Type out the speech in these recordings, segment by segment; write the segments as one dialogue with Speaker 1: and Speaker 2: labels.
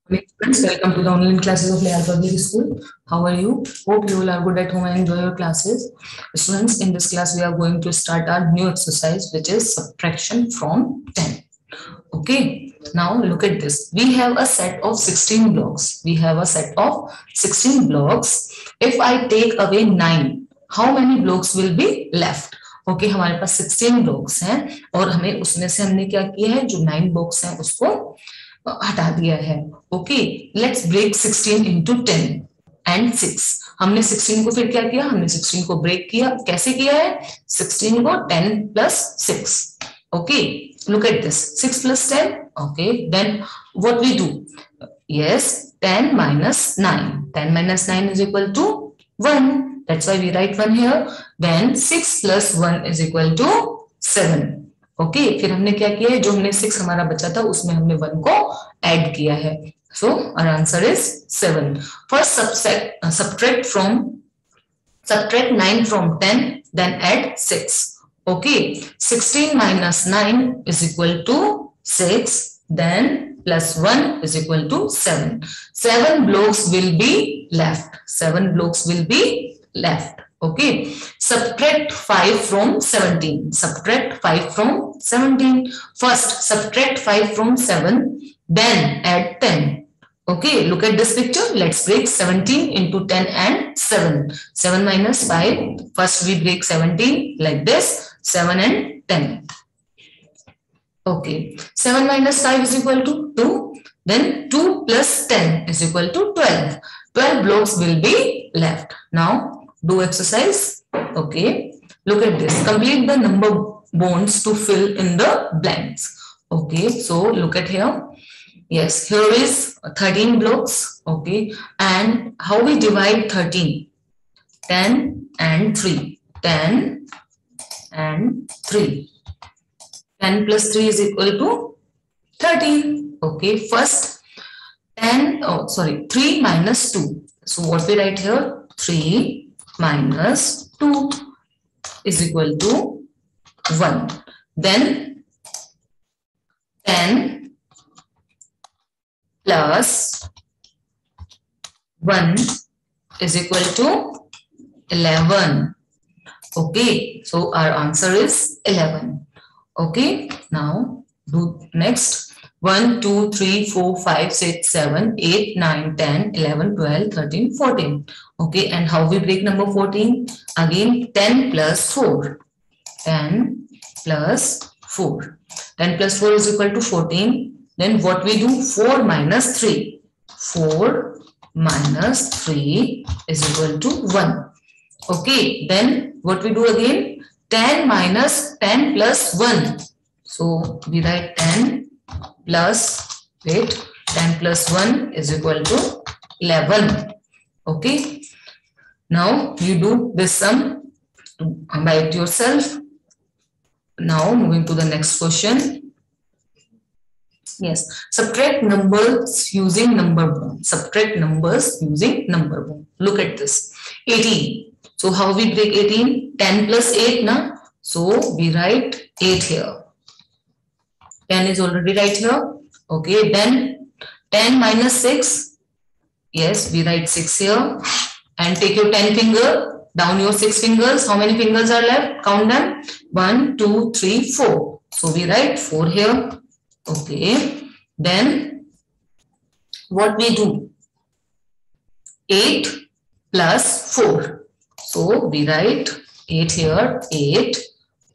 Speaker 1: Friends, welcome to the online classes of Layal Public School. How are you? Hope you all are good at home and enjoy your classes. Students, in this class, we are going to start our new exercise, which is subtraction from 10. Okay, now look at this. We have a set of 16 blocks. If I take away 9, how many blocks will be left? Okay, हमारे पास 16 blocks हैं और हमें उसमें से हमने क्या किया है, जो 9 blocks हैं उसको हटा दिया है. Okay, let's break 16 into 10 and 6. हमने 16 को फिर क्या किया, हमने 16 को ब्रेक किया. कैसे किया है? 16 को 10 plus 6. Okay, look at this. 6 plus 10. Okay, then what we do? Yes, 10 minus 9. 10 minus 9 is equal to 1. That's why we write 1 here. Then 6 plus 1 is equal to 7. Okay, फिर हमने क्या किया है, जो हमने 6 हमारा बचा था उसमें हमने 1 को ऐड किया है. So our answer is 7. First subtract 9 from 10, then add 6. Okay, 16 minus 9 is equal to 6, then plus 1 is equal to 7. 7 blocks will be left. 7 blocks will be left. Okay, subtract 5 from 17. Subtract 5 from 17. First, subtract 5 from 7, then add 10. Okay, look at this picture. Let's break 17 into 10 and 7. 7 minus 5. First, we break 17 like this. 7 and 10. Okay, 7 minus 5 is equal to 2. Then 2 plus 10 is equal to 12. 12 blocks will be left. Now, do exercise. Okay, look at this. Complete the number bonds to fill in the blanks. Okay, so look at here. Yes, here is 13 blocks. Okay, and how we divide 13? 10 and 3. 10 and 3. 10 plus 3 is equal to 13. Okay, first 3 minus 2. So what we write here? 3 minus 2 is equal to 1. Then 10 plus 1 is equal to 11. Okay, so our answer is 11. Okay, now do next. 1, 2, 3, 4, 5, 6, 7, 8, 9, 10, 11, 12, 13, 14. Okay, and how we break number 14? Again, 10 plus 4. 10 plus 4. 10 plus 4 is equal to 14. Then what we do? 4 minus 3. 4 minus 3 is equal to 1. Okay, then what we do again? 10 minus 10 plus 1. So we write 10 plus 10 plus 1 is equal to 11. Okay, now you do this sum by it yourself. Now moving to the next question. Yes, subtract numbers using number bond. Subtract numbers using number bond. Look at this. 18. So how we break 18? 10 plus 8 na? So we write 8 here. 10 is already right here. Okay, then 10 minus 6. Yes, we write 6 here. And take your 10 finger, down your 6 fingers. How many fingers are left? Count them. 1, 2, 3, 4. So we write 4 here. Okay, then what we do? 8 plus 4. So we write 8 here. 8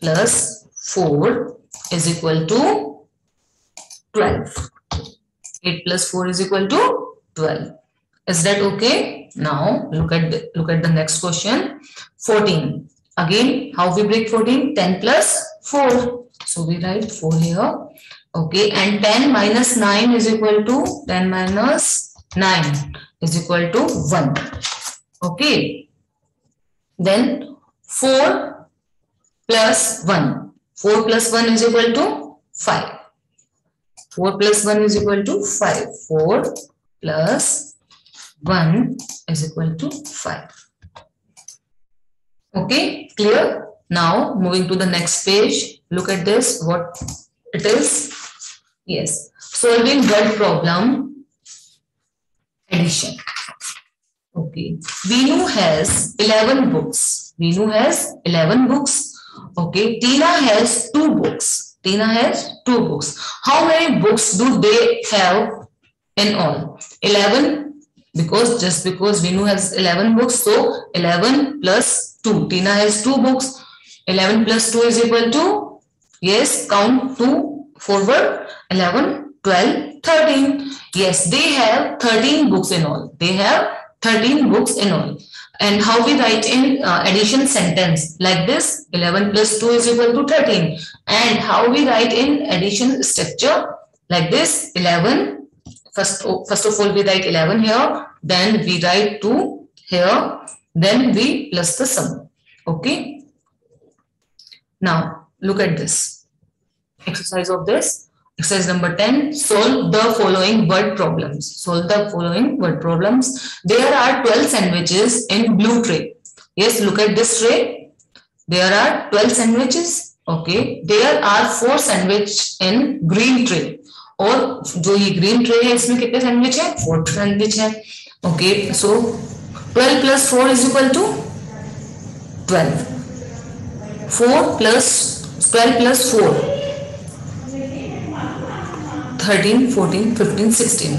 Speaker 1: plus 4 is equal to 12. 8 plus 4 is equal to 12. Is that okay? Now look at the next question. 14. Again, how we break 14? 10 plus 4. So we write 4 here. Okay, and 10 minus 9 is equal to 10 minus 9 is equal to 1. Okay. Then 4 plus 1. 4 plus 1 is equal to 5. 4 plus 1 is equal to 5. 4 plus 1 is equal to 5. Okay, clear? Now moving to the next page. Look at this, what it is. Yes, solving word problem addition. Okay, Vinu has 11 books. Vinu has 11 books. Okay, Tina has 2 books. Tina has 2 books. How many books do they have in all? 11, because just because Vinu has 11 books, so 11 plus 2. Tina has 2 books. 11 plus 2 is equal to, yes, count 2 forward, 11, 12, 13. Yes, they have 13 books in all. They have 13 books in all. And how we write in addition sentence like this, 11 plus 2 is equal to 13. And how we write in addition structure like this, 11, first of all we write 11 here, then we write 2 here, then we plus the sum. Okay. Now look at this exercise of this. Exercise number 10, solve the following word problems. Solve the following word problems. There are 12 sandwiches in blue tray. Yes, look at this tray. There are 12 sandwiches. Okay. There are 4 sandwich in green tray. और जो ये green tray है इसमें कितने sandwich है? 4 sandwich है. Okay. So 12 plus 4 is equal to 12. 4 plus 12 plus 4. 13, 14, 15, 16.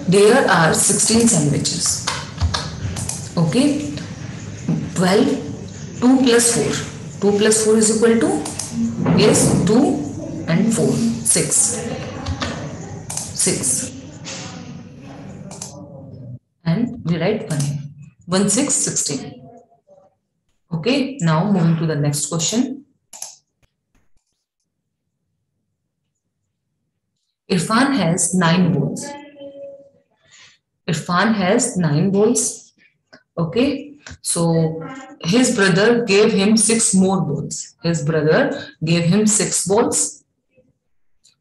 Speaker 1: There are 16 sandwiches. Okay. 12, 2 plus 4. 2 plus 4 is equal to, yes, 2 and 4, 6. 6. And we write 1 here. 1, 6, 16. Okay, now moving to the next question. Irfan has 9 balls. Irfan has 9 balls. Okay, so his brother gave him 6 more balls. His brother gave him 6 balls.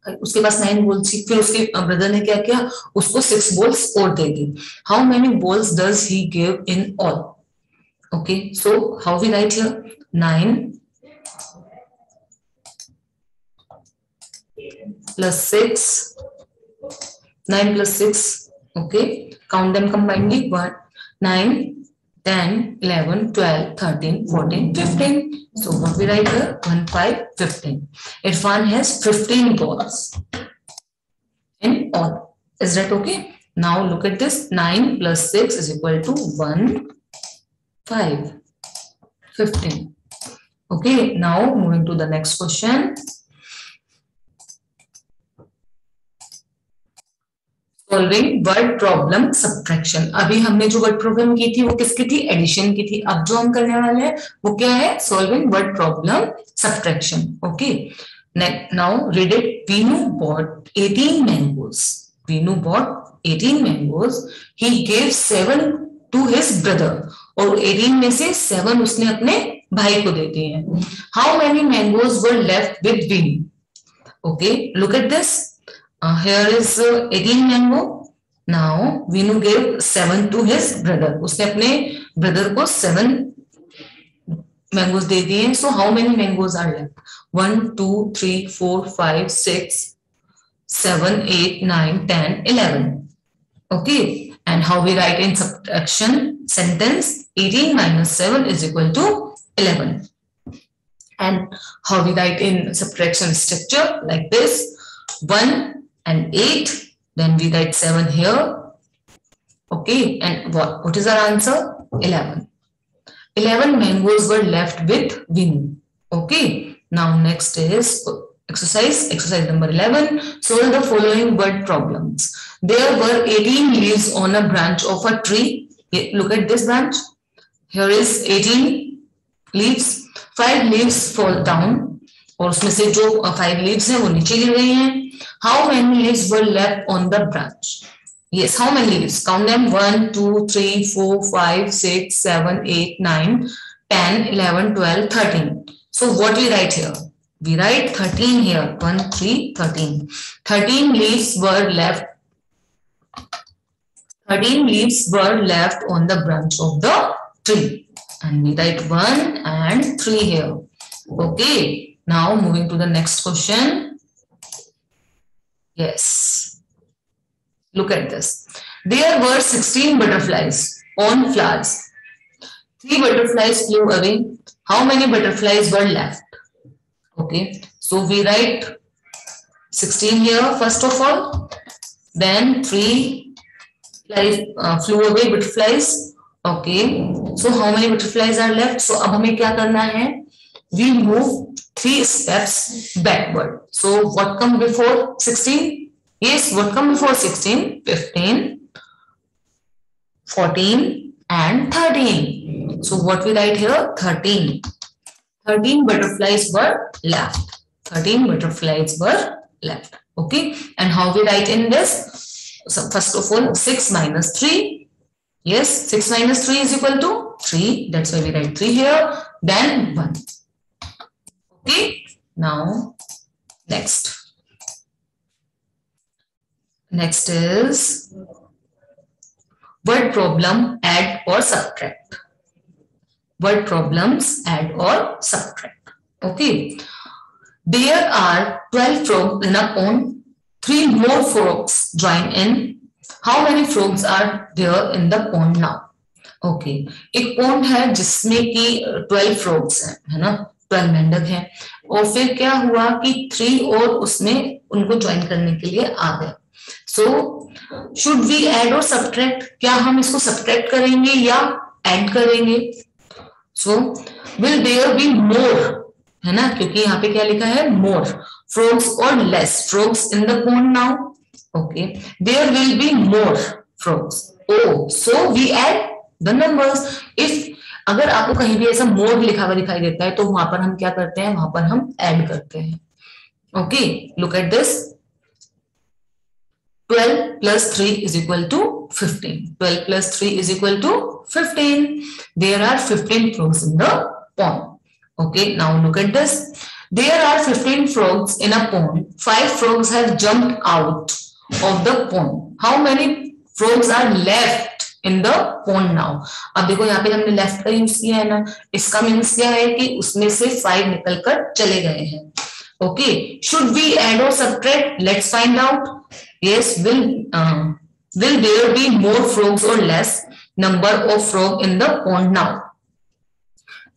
Speaker 1: उसके पास 9 balls थी, फिर उसके brother ने क्या किया, उसको 6 balls और दे दी. How many balls does he give in all? Okay, so how we write here? 9 plus 6. 9 plus 6. Okay, count them combinedly. 1, 9, 10, 11, 12, 13, 14, 15. So what we write here? 1, 5, 15. Irfan has 15 balls in all. Is that okay? Now look at this. 9 plus 6 is equal to 1, 5, 15. Okay, now moving to the next question. Solving word problem subtraction. अभी हमने जो word problem की थी वो किसकी थी? Addition की थी. अब जो हम करने वाले हैं वो क्या है? Solving word problem subtraction. Okay. Now read it. Vinu bought 18 mangoes. Vinu bought 18 mangoes. He gave 7 to his brother. और 18 में से 7 उसने अपने भाई को दे दिए हैं. How many mangoes were left with Vinu? Okay, look at this. Here is 18 mango. Now Vinu gave 7 to his brother. उसने अपने brother को 7 mangoes दे दिए हैं. So how many mangoes are left? 1, 2, 3, 4, 5, 6, 7, 8, 9, 10, 11. Okay. And how we write in subtraction sentence? 18 minus 7 is equal to 11. And how we write in subtraction structure? Like this. 1 and 8. Then we write 7 here. Okay. And what is our answer? 11. 11 mangoes were left with Vinu. Okay. Now next is exercise number 11. Solve the following word problems. There were 18 leaves on a branch of a tree. Look at this branch. Here is 18 leaves. 5 leaves fall down. और उसमें से जो 5 leaves हैं वो नीचे गिर गई हैं. How many leaves were left on the branch? Yes, how many leaves? Count them. 1, 2, 3, 4, 5, 6, 7, 8, 9, 10, 11, 12, 13. So what we write here? We write 13 here. 1, 3, 13. 13 leaves were left. 13 leaves were left on the branch of the tree. And we write 1 and 3 here. Okay. Now moving to the next question. Yes. Look at this. There were 16 butterflies on flowers. 3 butterflies flew away. How many butterflies were left? Okay. So we write 16 here first of all. Then 3 flew away butterflies. Okay. So how many butterflies are left? So अब हमें क्या करना है? We move 3 steps backward. So what come before 16? Yes, what come before 16? 15, 14 and 13. So what we write here? 13. 13 butterflies were left. 13 butterflies were left. Okay. And how we write in this? So first of all, 6 minus 3. Yes, 6 minus 3 is equal to 3. That's why we write 3 here. Then 1. Okay. Now, next. Next is word problem, add or subtract. Word problems, add or subtract. Okay. There are 12 frogs in a pond. 3 more frogs join in. How many frogs are there in the pond now? Okay. एक pond है जिसमें कि 12 frogs हैं, है ना? 12 मेंढक हैं. और फिर क्या हुआ कि 3 और उसमें उनको ज्वाइन करने के लिए आ गए. So, should we add or subtract? क्या हम इसको subtract करेंगे या add करेंगे? So, will there be more? है ना? क्योंकि यहाँ पे क्या लिखा है? More frogs or less frogs in the pond now? Okay, there will be more frogs. Oh, so we add the numbers. If अगर आपको कहीं भी ऐसा more लिखा हुआ दिखाई देता है तो वहां पर हम क्या करते हैं? वहां पर हम add करते हैं. Okay, look at this. 12 plus 3 is equal to 15. 12 plus 3 is equal to 15. There are 15 frogs in the pond. Okay, now look at this. There are 15 frogs in a pond. 5 frogs have jumped out of the pond. How many frogs are left in the pond now? अब देखो यहाँ पे हमने left का use किया है ना. इसका मीन्स क्या है कि उसमें से 5 निकलकर चले गए हैं. Okay, should we add or subtract? Let's find out. Yes, will there be more frogs or less number of frog in the pond now?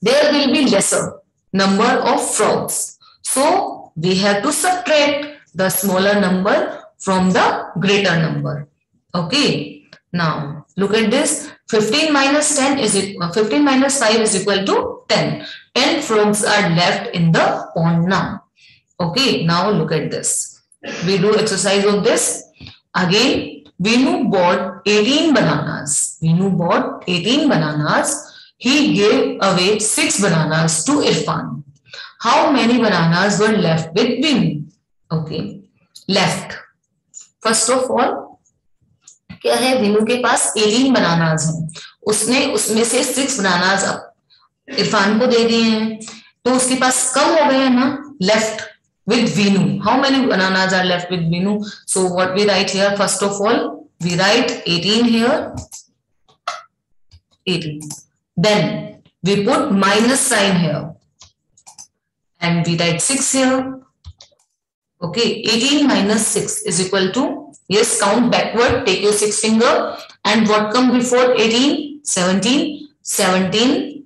Speaker 1: There will be lesser number of frogs. So we have to subtract the smaller number from the greater number. Okay. Now look at this. 15 minus 10 is 15 minus 5 is equal to 10. 10 frogs are left in the pond now. Okay. Now look at this. We do exercise of this. Again, Vinu bought 18 bananas. Vinu bought 18 bananas. He gave away 6 bananas to Irfan. How many bananas were left with Vinu? Okay, left. First of all, क्या है? Vinu के पास 18 bananas हैं. उसने उसमें से 6 bananas Irfan को दे दिए हैं. तो उसके पास कम हो गए हैं ना? Left with Vinu. How many bananas are left with Vinu? So what we write here? First of all, we write 18 here. 18. Then we put minus sign here. And we write 6 here. Okay, 18 minus 6 is equal to, yes, count backward, take your 6 finger. And what come before 18? 17, 17,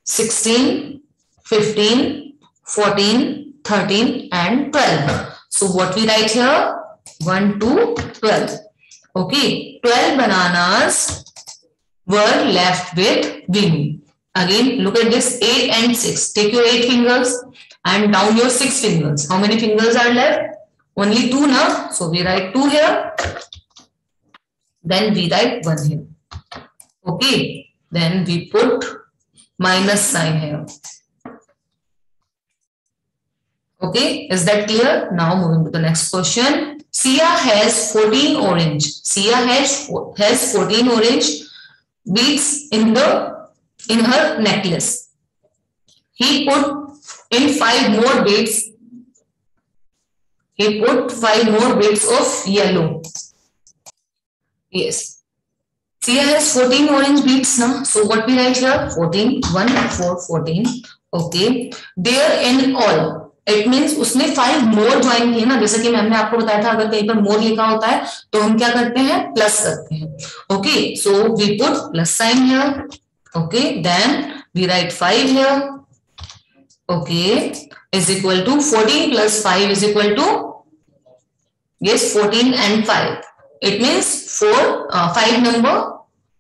Speaker 1: 16, 15, 14, 13 and 12. So what we write here? 1 to 12. Okay, 12 bananas were left with Vinu. Again, look at this 8 and 6. Take your 8 fingers and down your 6 fingers. How many fingers are left? Only 2 now. So we write 2 here. Then we write 1 here. Okay, then we put minus sign here. Okay, is that clear? Now moving to the next question. Sia has 14 orange. Sia has 14 orange beads in her necklace. He put in 5 more beads. He put 5 more beads of yellow. Yes. Sia has 14 orange beads now. So what we write here? 14. 1, 4, 14. Okay. There in all, it means उसने 5 मोर join किए ना, जैसे कि मैंने आपको बताया था अगर कहीं पर मोर लिखा होता है तो हम क्या करते हैं, प्लस करते हैं. Okay, so we put plus sign here. Okay, then we write 5 here. Okay, is equal to 14 plus 5 is equal to, yes, 14 and 5. It means 5 number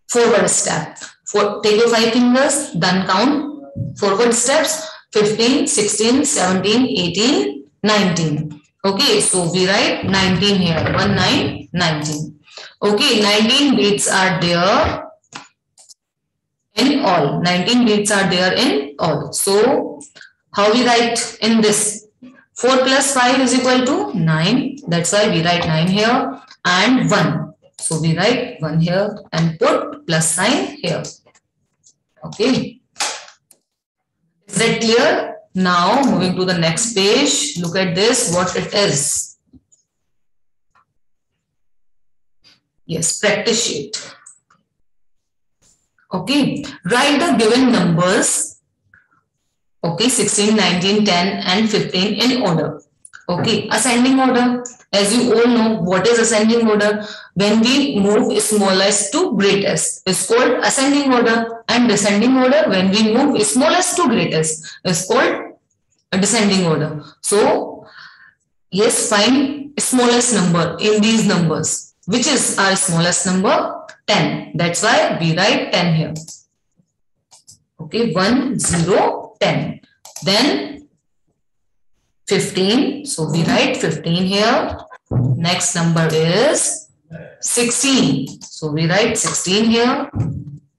Speaker 1: forward step. Take your 5 fingers, then count forward steps. 15, 16, 17, 18, 19. Okay, so we write 19 here. 1, 9, 19. Okay, 19 beads are there in all. 19 beads are there in all. So, how we write in this? 4 plus 5 is equal to 9. That's why we write 9 here and 1. So, we write 1 here and put plus sign here. Okay. Is that clear? Now, moving to the next page. Look at this, what it is. Yes, practice sheet. Okay, write the given numbers. Okay, 16, 19, 10 and 15 in order. Okay, ascending order. As you all know, what is ascending order? When we move smallest to greatest, is called ascending order. And descending order, when we move smallest to greatest, is called a descending order. So, yes, find smallest number in these numbers. Which is our smallest number? 10. That's why we write 10 here. Okay, 1, 0, 10. Then 15. So we write 15 here. Next number is 16. So we write 16 here.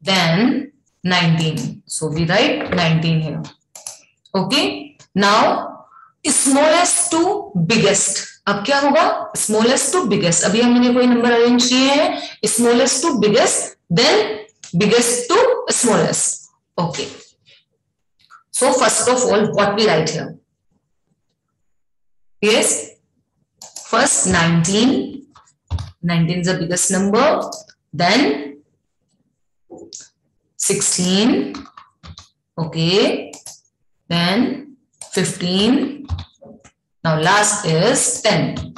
Speaker 1: Then 19. So we write 19 here. Okay. Now smallest to biggest. अब क्या होगा, smallest to biggest. अभी हमने कोई number arrange किए हैं, smallest to biggest, then biggest to smallest. Okay, so first of all what we write here? Yes, first 19. 19 is the biggest number. Then 16. Okay, then 15. Now last is 10.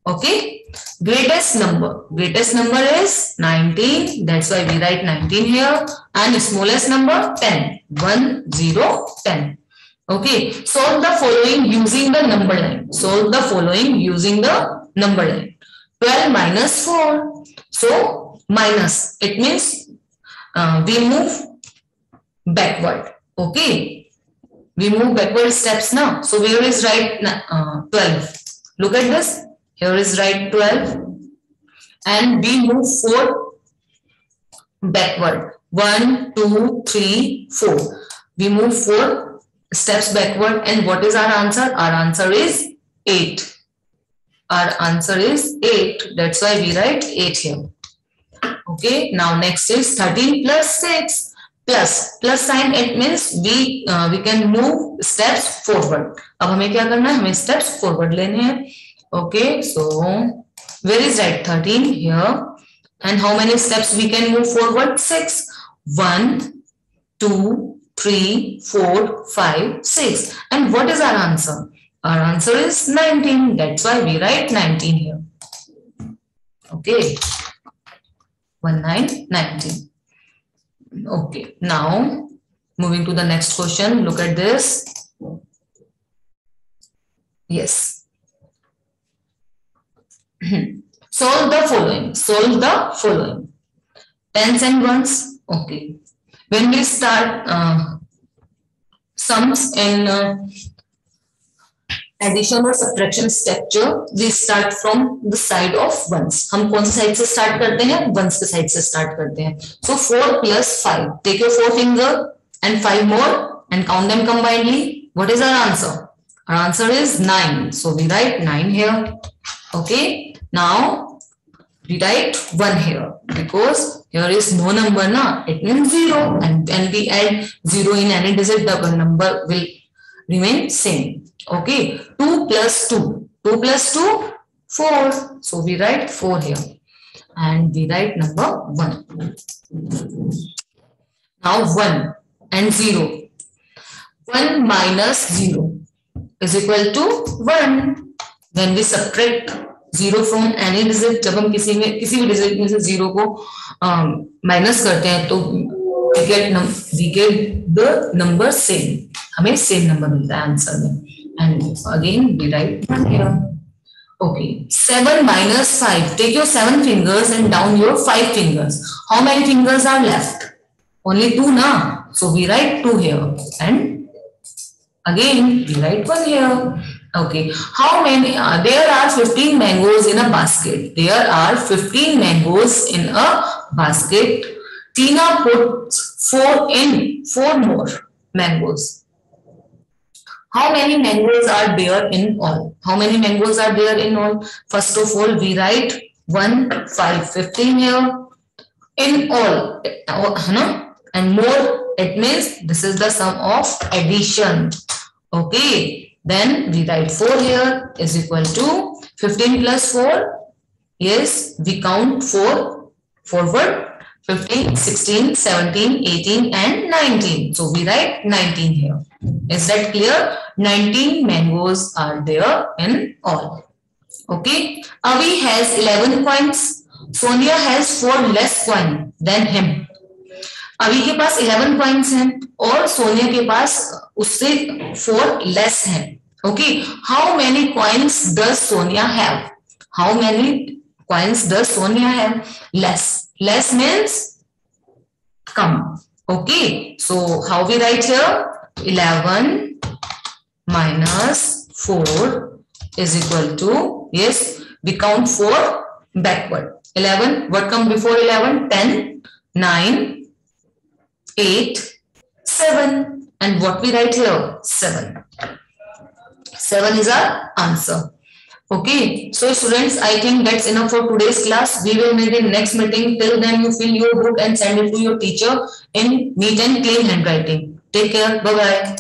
Speaker 1: Okay, greatest number. Greatest number is 19. That's why we write 19 here. And smallest number 10. 1, 0, 10. Okay, solve the following using the number line. Solve the following using the number line. 12 minus 4. So minus, it means we move backward. Okay. We move backward steps now. So here is right 12. Look at this. Here is right 12. And we move 4 backward. 1, 2, 3, 4. We move 4 steps backward. And what is our answer? Our answer is 8. Our answer is 8. That's why we write 8 here. Okay. Now next is 13 plus 6. Plus sign, it means we can move steps forward. अब हमें क्या करना है, हमें steps forward लेने हैं. Okay, so where is right? 13 here. And how many steps we can move forward? 6. 1, 2, 3, 4, 5, 6. And what is our answer? Our answer is 19. That's why we write 19 here. Okay, 1, 9, 19. Okay, now moving to the next question. Look at this. Yes. Solve the following. Solve the following. Tens and ones. Okay. When we start sums in addition or subtraction structure, we start from the side of ones. हम कौन सी side से start करते हैं? ones के side से start करते हैं. So 4 plus 5. Take your 4 finger and 5 more and count them combinedly. What is our answer? Our answer is 9. So we write 9 here. Okay. Now we write 1 here because here is no number na. It means 0. And when we add 0 in any digit, the number will remain same. Okay, 2 plus 2. 2 plus 2, 4. So we write 4 here. And we write number 1. Now 1 and 0. 1 minus 0. is equal to 1. When we subtract 0 from any digit, जब हम किसी भी digit में से 0 को minus करते हैं तो we get the number same. हमें same number मिलता है आंसर में. And again we write 1 here. Okay, 7 minus 5. Take your 7 fingers and down your 5 fingers. How many fingers are left? Only 2 now. So we write 2 here. And again we write 1 here. Okay, how many? There are 15 mangoes in a basket. There are 15 mangoes in a basket. Tina puts 4 more mangoes. How many mangoes are there in all? How many mangoes are there in all? First of all, we write 1, 5, 15 here. In all, and more, it means this is the sum of addition. Okay. Then we write 4 here is equal to 15 plus 4. Yes, we count 4 forward. 15, 16, 17, 18 and 19. So we write 19 here. Is that clear? 19 mangoes are there in all. Okay. Avi has 11 coins. Sonia has 4 less coins than him. अभी के पास 11 points हैं और सोनिया के पास उससे 4 less हैं. Okay, how many coins does Sonia have? How many coins does Sonia have? Less. Less means कम. Okay, so how we write here? 11 minus 4 is equal to, yes, we count 4 backward. 11, what come before 11? 10, 9, 8, 7, and what we write here? 7. 7 is our answer. Okay, so students, I think that's enough for today's class. We will meet in next meeting. Till then, you fill your book and send it to your teacher in neat and clean handwriting. Take care. Bye bye.